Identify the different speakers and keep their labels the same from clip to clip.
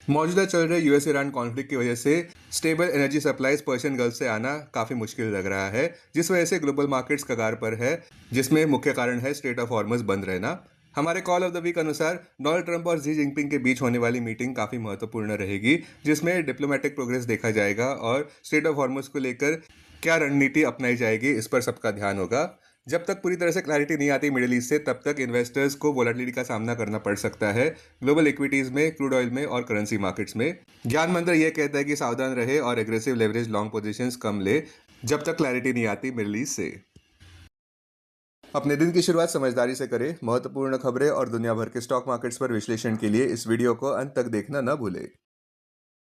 Speaker 1: मौजूदा चल रहे यूएस ईरान कॉन्फ्लिक्ट की वजह से stable energy supplies Persian gulf से आना काफ़ी मुश्किल लग रहा है, जिस वजह से ग्लोबल मार्केट्स कगार पर है, जिसमें मुख्य कारण है स्ट्रेट ऑफ हॉर्मज बंद रहना। हमारे कॉल ऑफ द वीक अनुसार डोनाल्ड ट्रंप और जी जिनपिंग के बीच होने वाली मीटिंग काफ़ी महत्वपूर्ण रहेगी, जिसमें डिप्लोमेटिक प्रोग्रेस देखा जाएगा और स्ट्रेट ऑफ हॉर्मज को लेकर क्या रणनीति अपनाई जाएगी इस पर सबका ध्यान होगा। जब तक पूरी तरह से क्लैरिटी नहीं आती मिडिल ईस्ट से, तब तक इन्वेस्टर्स को वोलेटिलिटी का सामना करना पड़ सकता है ग्लोबल इक्विटीज में, क्रूड ऑयल में और करेंसी मार्केट्स में। ज्ञान मंत्र यह कहता है कि सावधान रहे और एग्रेसिव लेवरेज लॉन्ग पोजीशंस कम ले जब तक क्लैरिटी नहीं आती मिडिल ईस्ट से। अपने दिन की शुरुआत समझदारी से करें। महत्वपूर्ण खबरें और दुनिया भर के स्टॉक मार्केट्स पर विश्लेषण के लिए इस वीडियो को अंत तक देखना न भूलें।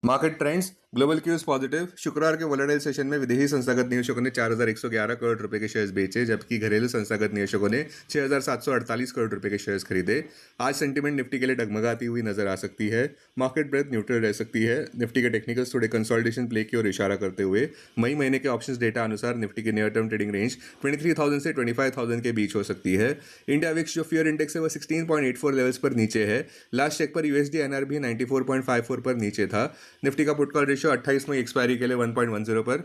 Speaker 1: Market trends, global cues positive. शुक्रवार के वोलेटाइल सेशन में विदेशी संस्थागत निवेशकों ने 4,111 करोड़ रुपए के शेयर्स बेचे, जबकि घरेलू संस्थागत निवेशकों ने 6,748 करोड़ रुपए के शेयर्स खरीदे। आज सेंटीमेंट निफ्टी के लिए डगमगाती हुई नजर आ सकती है। मार्केट ब्रेथ न्यूट्रल रह सकती है। निफ्टी के टेक्निकल्स थोड़े कंसोलिडेशन प्ले की ओर इशारा करते हुए मई महीने के ऑप्शंस डेटा अनुसार निफ्टी की नियर टर्म ट्रेडिंग रेंज 23,000 से 25,000 के बीच हो सकती है। इंडिया विक्स जो फियर इंडेक्स है वह 16.84 लेवल्स पर नीचे है। लास्ट चेक पर यूएसडी एनआरबी 94.54 पर नीचे था। निफ्टी का पुट कॉल रेशियो 28 मई एक्सपायरी के लिए 1.10 पर,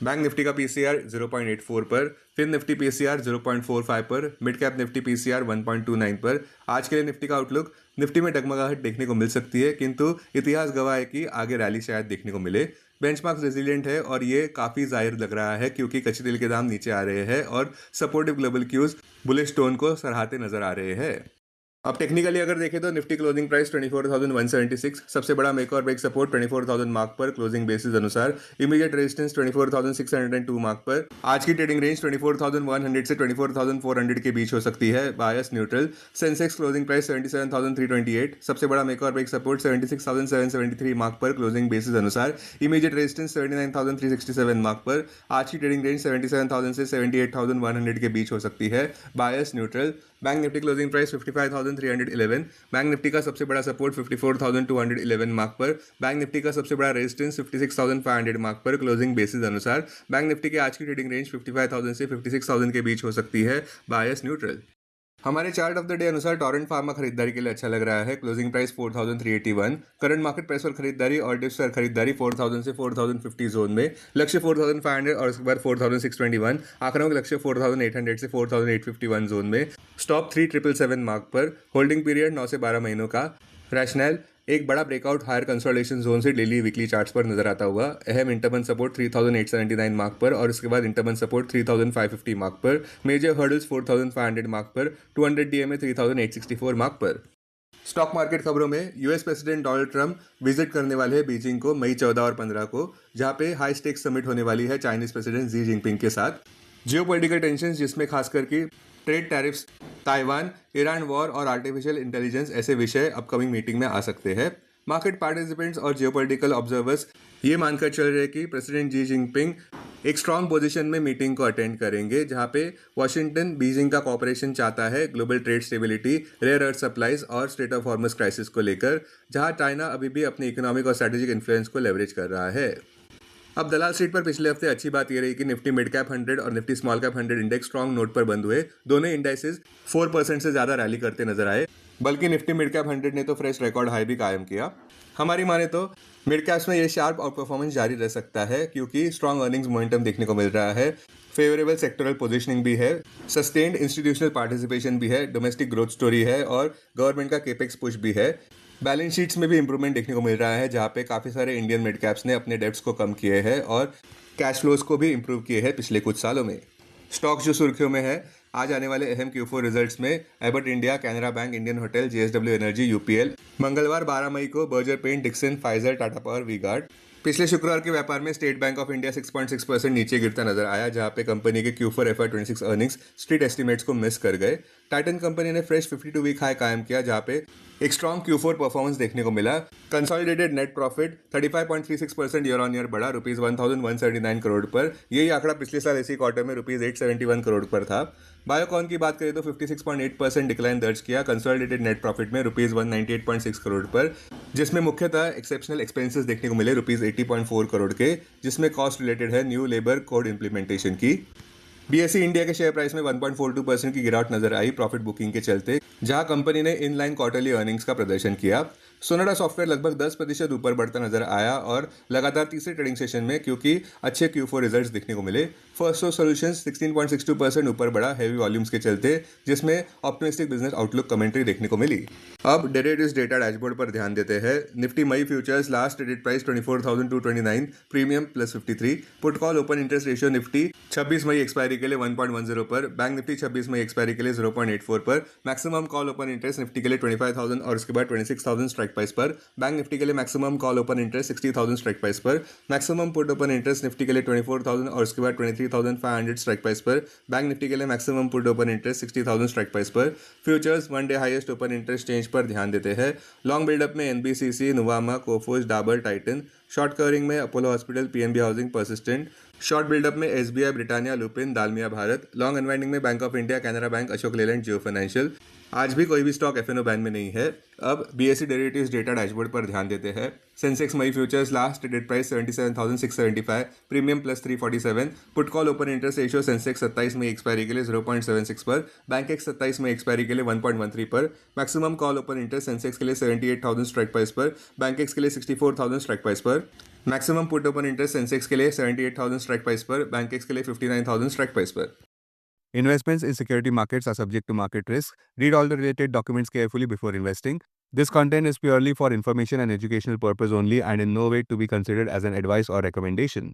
Speaker 1: बैंक निफ्टी का पीसीआर 0.84 पर, फिन निफ्टी पीसीआर 0.45 पर, मिड कैप निफ्टी पीसीआर 1.29 पर। आज के लिए निफ्टी का आउटलुक, निफ्टी में डगमगाहट देखने को मिल सकती है, किंतु इतिहास गवाह है कि आगे रैली शायद देखने को मिले। बेंचमार्क रेजिलिएंट है और ये काफ़ी जाहिर लग रहा है क्योंकि कच्चे तेल के दाम नीचे आ रहे हैं और supportive global cues bullish tone को सराहते नजर आ रहे हैं। अब टेक्निकली अगर देखें तो निफ्टी क्लोजिंग प्राइस 24,176, सबसे बड़ा मेक और ब्रेक सपोर्ट 24,000 मार्क पर क्लोजिंग बेसिस अनुसार, इमीडिएट रेजिस्टेंस 24,602 मार्क पर। आज की ट्रेडिंग रेंज 24,100 से 24,400 के बीच हो सकती है, bias neutral. Sensex closing price 77,328, सबसे बड़ा मेक और ब्रेक सपोर्ट 76,773 मार्क पर क्लोजिंग बेसिस अनुसार, इमीडिएट रेजिस्टेंस 79,367 मार्क पर। आज की ट्रेडिंग रेंज 77,000 से 78,100 के बीच हो सकती है, bias neutral. Bank Nifty closing price 55,311, bank Nifty का सबसे बड़ा सपोर्ट 54,211 मार्क पर, बैंक निफ्टी का सबसे बड़ा रेजिस्टेंस 56,500 मार्क पर क्लोजिंग बेसिस अनुसार। बैंक निफ्टी की आज की ट्रेडिंग रेंज 55,000 से 56,000 के बीच हो सकती है, बायस न्यूट्रल। हमारे चार्ट ऑफ द डे अनुसार टोरेंट फार्मा खरीदारी के लिए अच्छा लग रहा है। Closing price 4,381, current market price पर खरीदारी और डिप्स पर खरीदारी 4,000 से 4,050 जोन में, लक्ष्य 4,500 और उसके बाद 4,621, आंकड़ों के लक्ष्य 4,800 से 4,851 जोन में, स्टॉप 3,777 मार्क पर, होल्डिंग पीरियड 9 से 12 महीनों का। रैशनल, एक बड़ा ब्रेकआउट हायर कंसोलिडेशन जोन से डेली वीकली चार्ट्स पर नजर आता हुआ। अहम इंटरबन सपोर्ट 3,879 मार्क पर और उसके बाद इंटरबन सपोर्ट 3,550 मार्क पर। मेजर हर्डल्स 4,500 मार्क पर, 200 डीएमए 3,864 मार्क पर। स्टॉक मार्केट खबरों में, US president Donald Trump visit करने वाले हैं बीजिंग को मई 14 और 15 को, जहां पे हाई स्टेक्स समिट होने वाली है चाइनीज प्रेसिडेंट जी जिनपिंग के साथ। जियोपॉलिटिकल टेंशन जिसमें खासकर की trade tariffs, Taiwan, Iran war और आर्टिफिशियल इंटेलिजेंस ऐसे विषय अपकमिंग मीटिंग में आ सकते हैं। मार्केट पार्टिसिपेंट्स और जियोपॉलिटिकल ऑब्जर्वर्स ये मानकर चल रहे हैं कि प्रेसिडेंट जी जिनपिंग एक स्ट्रांग पोजीशन में मीटिंग को अटेंड करेंगे, जहां पे वॉशिंगटन बीजिंग का कॉपरेशन चाहता है global trade stability, rare earth supplies और स्ट्रेट ऑफ हॉर्मस क्राइसिस को लेकर, जहां चाइना अभी भी अपनी इकोनॉमिक और स्ट्रेटेजिक इन्फ्लुएंस को लेवरेज कर रहा है। अब दलाल स्ट्रीट पर पिछले हफ्ते अच्छी बात यह रही कि निफ्टी मिड कैप 100 और Nifty small cap 100 index strong note पर बंद हुए। दोनों इंडेक्सेस 4% से ज्यादा रैली करते नजर आए, बल्कि निफ्टी मिड कैप 100 ने तो फ्रेश रिकॉर्ड हाई भी कायम किया। हमारी माने तो मिड कैप्स में ये शार्प आउट परफॉर्मेंस जारी रह सकता है क्योंकि स्ट्रांग अर्निंग्स मोमेंटम देखने को मिल रहा है, फेवरेबल सेक्टरल पोजीशनिंग भी है, सस्टेन्ड इंस्टीट्यूशनल पार्टिसिपेशन भी है, डोमेस्टिक ग्रोथ स्टोरी है और गवर्नमेंट का केपेक्स पुश भी है। बैलेंस शीट्स में भी इंप्रूवमेंट देखने को मिल रहा है, जहां पे काफ़ी सारे इंडियन मिड कैप्स ने अपने डेब्ट्स को कम किए हैं और कैश फ्लोज को भी इंप्रूव किए हैं पिछले कुछ सालों में। स्टॉक्स जो सुर्खियों में है, आज आने वाले अहम Q4 रिजल्ट्स में Abbott India, Canara Bank, Indian Hotel, JSW Energy, UPL. मंगलवार 12 मई को Berger Paint, Dixon, Pfizer, Tata Power, V Guard. पिछले शुक्रवार के व्यापार में स्टेट बैंक ऑफ इंडिया 6.6% नीचे गिरता नजर आया, जहां पे कंपनी के Q4 FY26 earnings street estimates को मिस कर गए। टाइटन कंपनी ने फ्रेश 52 वीक हाई कायम किया, जहां पे एक स्ट्रॉन्ग Q4 परफॉर्मेंस देखने को मिला। Consolidated net profit 35.36% year on year बढ़ा रुपीज 1,179 करोड़ पर। यही आंकड़ा पिछले साल इसी क्वार्टर में रुपीज 871 करोड़ पर था। बायोकॉन की बात करें तो 56.8% डिक्लाइन दर्ज किया कंसोलिडेटेड नेट प्रॉफिट में रुपीज 198.6 करोड़ पर, जिसमें मुख्यतः एक्सेप्शनल एक्सपेंसेस देखने को मिले रुपीज 80.4 करोड़ के, जिसमें कॉस्ट रिलेटेड है न्यू लेबर कोड इंप्लीमेंटेशन की। बीएसई इंडिया के शेयर प्राइस में 1.42% की गिरावट नजर आई प्रॉफिट बुकिंग के चलते, जहां कंपनी ने इनलाइन क्वार्टरली अर्निंग्स का प्रदर्शन किया। सोनाडा सॉफ्टवेयर लगभग 10% ऊपर बढ़ता नजर आया और लगातार तीसरे ट्रेडिंग सेशन में क्योंकि अच्छे Q4 रिजल्ट्स दिखने को मिले। फर्स्ट सोर्स सॉल्यूशंस 16.62% ऊपर बढ़ा हेवी वॉल्यूम्स के चलते, जिसमें ऑप्टिमिस्टिक बिजनेस आउटलुक कमेंट्री देखने को मिली। अब डेरिवेटिव्स डेटा डैशबोर्ड पर ध्यान देते हैं। Nifty May futures last traded price 24,229, premium +53। Put call open interest ratio Nifty 26 May expiry के लिए 1.10 पर, बैंक निफ्टी 26 मई एक्सपायरी के लिए 0.84 पर, maximum call open interest Nifty के लिए 25,000 और उसके बाद 26,000 स्ट्राइक प्राइस पर, बैंक निफ्टी के लिए maximum call open interest 60,000 strike price पर, maximum put open interest Nifty के लिए 24,000 और उसके बाद 23,500 स्ट्राइक प्राइस पर, बैंक निफ्टी के लिए maximum put open interest 60,000 strike price पर। Futures one day highest open interest change पर ध्यान देते हैं। लॉन्ग बिल्डअप में NBCC, Nuvama, Coforge, Dabur, Titan. Short covering में Apollo hospital, PNB housing, Persistent. Short buildup में SBI, Britannia, Lupin, Dalmia Bharat. Long unwinding में Bank of India, Canara Bank, Ashok Leyland, Jio Financial. आज भी कोई भी स्टॉक एफएनओ बैन में नहीं है। अब बीएसई डेरिवेटिव्स डेटा डैशबोर्ड पर ध्यान देते हैं। Sensex May futures last traded price 77,675, premium +347। Put call open interest ratio Sensex 27 May expiry के लिए 0.76 पर, बैंक एक्स 27 मई एक्सपायरी के लिए 1.13 पर, maximum call open interest Sensex के लिए 78,000 स्ट्राइक प्राइस पर, बैंक एक्स के लिए 64,000 स्ट्राइक प्राइस पर, maximum put open interest Sensex के लिए 78,000 स्ट्राइक प्राइस पर, बैंक एक्स के लिए 59,000 स्ट्राइक प्राइस पर।
Speaker 2: Investments in security markets are subject to market risk. Read all the related documents carefully before investing. This content is purely for information and educational purpose only and in no way to be considered as an advice or recommendation.